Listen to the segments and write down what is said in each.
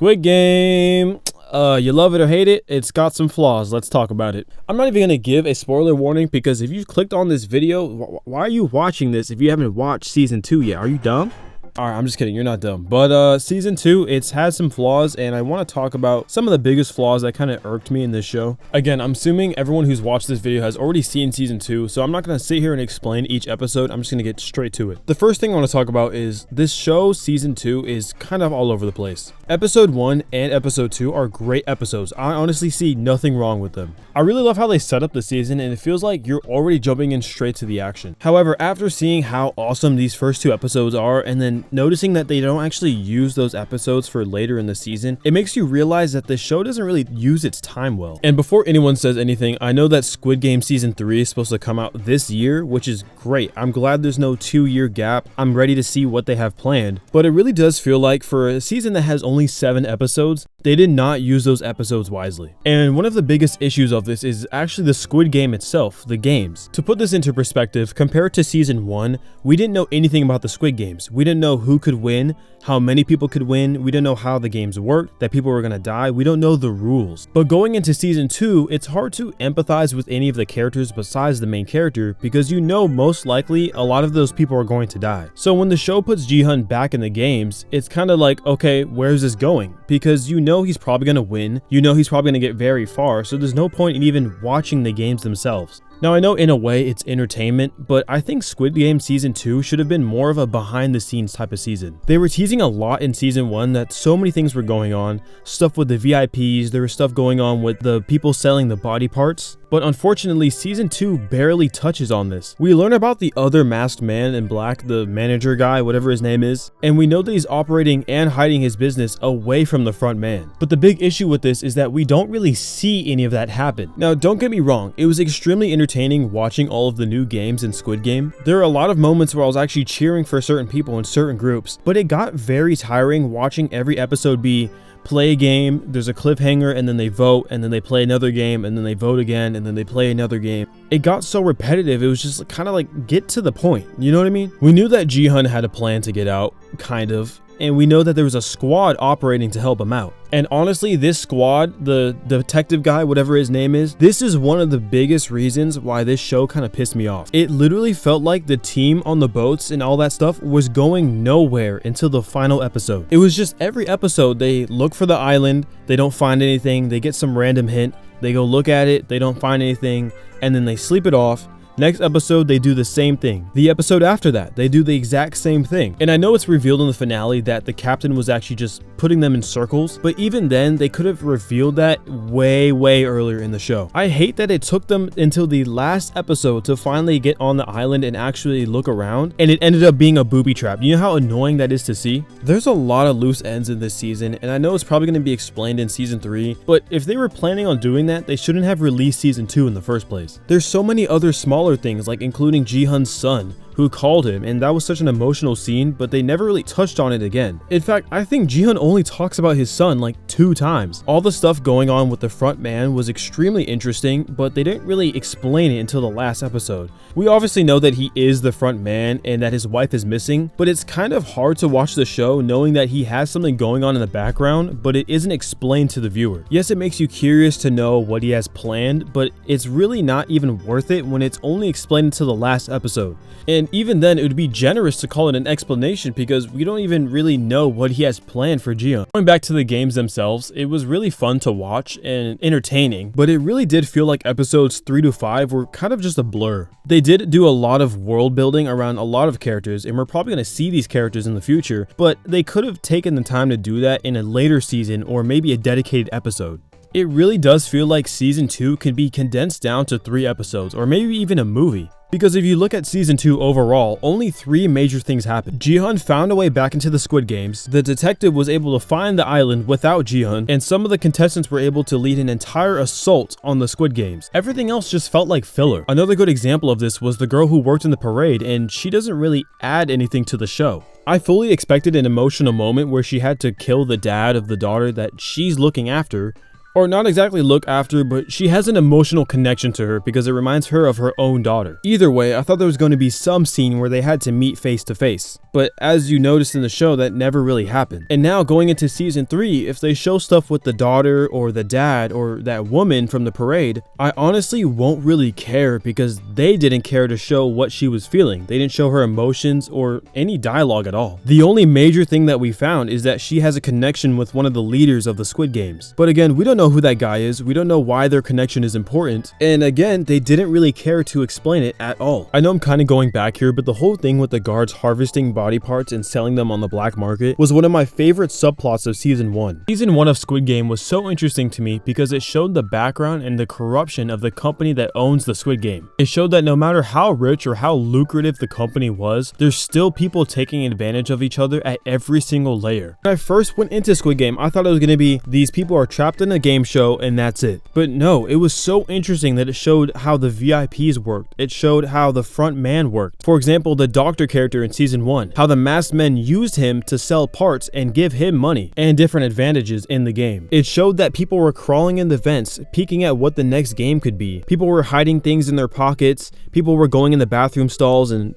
Squid Game. You love it or hate it, it's got some flaws. Let's talk about it. I'm not even gonna give a spoiler warning because if you clicked on this video, why are you watching this if you haven't watched season 2 yet? Are you dumb? Alright, I'm just kidding, you're not dumb. But season 2, it's had some flaws, and I want to talk about some of the biggest flaws that kind of irked me in this show. Again, I'm assuming everyone who's watched this video has already seen season 2, so I'm not going to sit here and explain each episode. I'm just going to get straight to it. The first thing I want to talk about is this show, season 2, is kind of all over the place. Episode 1 and episode 2 are great episodes. I honestly see nothing wrong with them. I really love how they set up the season, and it feels like you're already jumping in straight to the action. However, after seeing how awesome these first 2 episodes are, and then noticing that they don't actually use those episodes for later in the season, it makes you realize that the show doesn't really use its time well. And before anyone says anything, I know that Squid Game season 3 is supposed to come out this year, which is great. I'm glad there's no 2-year gap. I'm ready to see what they have planned. But it really does feel like for a season that has only 7 episodes, they did not use those episodes wisely. And one of the biggest issues of this is actually the Squid Game itself, the games. To put this into perspective, compared to season 1, we didn't know anything about the Squid Games. We didn't know who could win, how many people could win. We didn't know how the games worked, that people were gonna die. We don't know the rules. But going into season 2, it's hard to empathize with any of the characters besides the main character because you know most likely a lot of those people are going to die. So when the show puts Ji-hun back in the games, it's kind of like, okay, where's this going? Because you know he's probably gonna win, you know he's probably gonna get very far, so there's no point in even watching the games themselves. Now I know in a way it's entertainment, but I think Squid Game season 2 should have been more of a behind the scenes type of season. They were teasing a lot in season 1 that so many things were going on, stuff with the VIPs, there was stuff going on with the people selling the body parts. But unfortunately, season 2 barely touches on this. We learn about the other masked man in black, the manager guy, whatever his name is, and we know that he's operating and hiding his business away from the front man. But the big issue with this is that we don't really see any of that happen. Now, don't get me wrong, it was extremely entertaining watching all of the new games in Squid Game. There are a lot of moments where I was actually cheering for certain people in certain groups, but it got very tiring watching every episode be play a game, there's a cliffhanger, and then they vote, and then they play another game, and then they vote again, and then they play another game. It got so repetitive, it was just kind of like, get to the point, you know what I mean? We knew that Ji-hun had a plan to get out, kind of, and we know that there was a squad operating to help him out. And honestly, this squad, the detective guy, whatever his name is, this is one of the biggest reasons why this show kind of pissed me off. It literally felt like the team on the boats and all that stuff was going nowhere until the final episode. It was just every episode, they look for the island, they don't find anything, they get some random hint, they go look at it, they don't find anything, and then they sleep it off. Next episode, they do the same thing. The episode after that, they do the exact same thing. And I know it's revealed in the finale that the captain was actually just putting them in circles, but even then, they could have revealed that way earlier in the show. I hate that it took them until the last episode to finally get on the island and actually look around, and it ended up being a booby trap. You know how annoying that is to see? There's a lot of loose ends in this season, and I know it's probably going to be explained in season 3, but if they were planning on doing that, they shouldn't have released season 2 in the first place. There's so many other smaller things, like including Ji-hun's son, who called him, and that was such an emotional scene, but they never really touched on it again. In fact, I think Ji-hun only talks about his son like 2 times. All the stuff going on with the front man was extremely interesting, but they didn't really explain it until the last episode. We obviously know that he is the front man and that his wife is missing, but it's kind of hard to watch the show knowing that he has something going on in the background, but it isn't explained to the viewer. Yes, it makes you curious to know what he has planned, but it's really not even worth it when it's only explained until the last episode. And even then, it would be generous to call it an explanation because we don't even really know what he has planned for Ji-hun. Going back to the games themselves, it was really fun to watch and entertaining, but it really did feel like episodes 3 to 5 were kind of just a blur. They did do a lot of world building around a lot of characters, and we're probably going to see these characters in the future, but they could have taken the time to do that in a later season or maybe a dedicated episode. It really does feel like season 2 can be condensed down to 3 episodes or maybe even a movie. Because if you look at season 2 overall, only 3 major things happened. Ji-hun found a way back into the Squid Games, the detective was able to find the island without Ji-hun, and some of the contestants were able to lead an entire assault on the Squid Games. Everything else just felt like filler. Another good example of this was the girl who worked in the parade, and she doesn't really add anything to the show. I fully expected an emotional moment where she had to kill the dad of the daughter that she's looking after, Or not exactly look after, but she has an emotional connection to her because it reminds her of her own daughter. Either way, I thought there was going to be some scene where they had to meet face to face. But as you noticed in the show, that never really happened. And now going into season 3, if they show stuff with the daughter or the dad or that woman from the parade, I honestly won't really care because they didn't care to show what she was feeling. They didn't show her emotions or any dialogue at all. The only major thing that we found is that she has a connection with one of the leaders of the Squid Games. But again, we don't know who that guy is. We don't know why their connection is important. And again, they didn't really care to explain it at all. I know I'm kind of going back here, but the whole thing with the guards harvesting body parts and selling them on the black market was one of my favorite subplots of season 1. Season 1 of Squid Game was so interesting to me because it showed the background and the corruption of the company that owns the Squid Game. It showed that no matter how rich or how lucrative the company was, there's still people taking advantage of each other at every single layer. When I first went into Squid Game, I thought it was going to be these people are trapped in a game show and that's it. But no, it was so interesting that it showed how the VIPs worked. It showed how the front man worked. For example, the doctor character in season 1, how the masked men used him to sell parts and give him money and different advantages in the game. It showed that people were crawling in the vents, peeking at what the next game could be. People were hiding things in their pockets. People were going in the bathroom stalls and,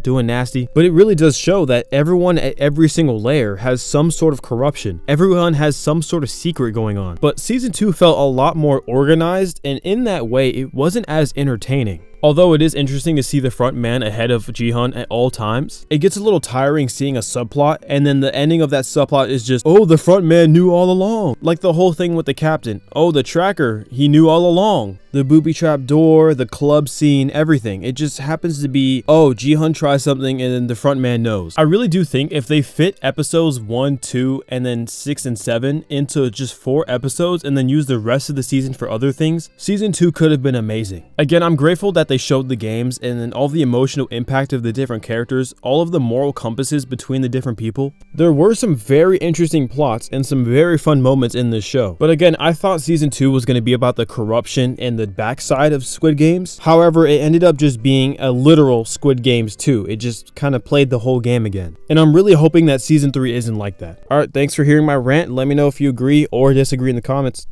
doing nasty. But it really does show that everyone at every single layer has some sort of corruption. Everyone has some sort of secret going on. But season 2 felt a lot more organized, and in that way, it wasn't as entertaining. Although it is interesting to see the front man ahead of GI-HUNS at all times, it gets a little tiring seeing a subplot, and then the ending of that subplot is just, oh, the front man knew all along. Like the whole thing with the captain. Oh, the tracker, he knew all along. The booby trap door, the club scene, everything. It just happens to be, oh, GI-HUNS tries something and then the front man knows. I really do think if they fit episodes 1, 2, and then 6 and 7 into just 4 episodes and then use the rest of the season for other things, season 2 could have been amazing. Again, I'm grateful that they showed the games and then all the emotional impact of the different characters, all of the moral compasses between the different people. There were some very interesting plots and some very fun moments in this show. But again, I thought season 2 was going to be about the corruption and the backside of Squid Games. However, it ended up just being a literal Squid Games 2. It just kind of played the whole game again. And I'm really hoping that season 3 isn't like that. Alright, thanks for hearing my rant. Let me know if you agree or disagree in the comments.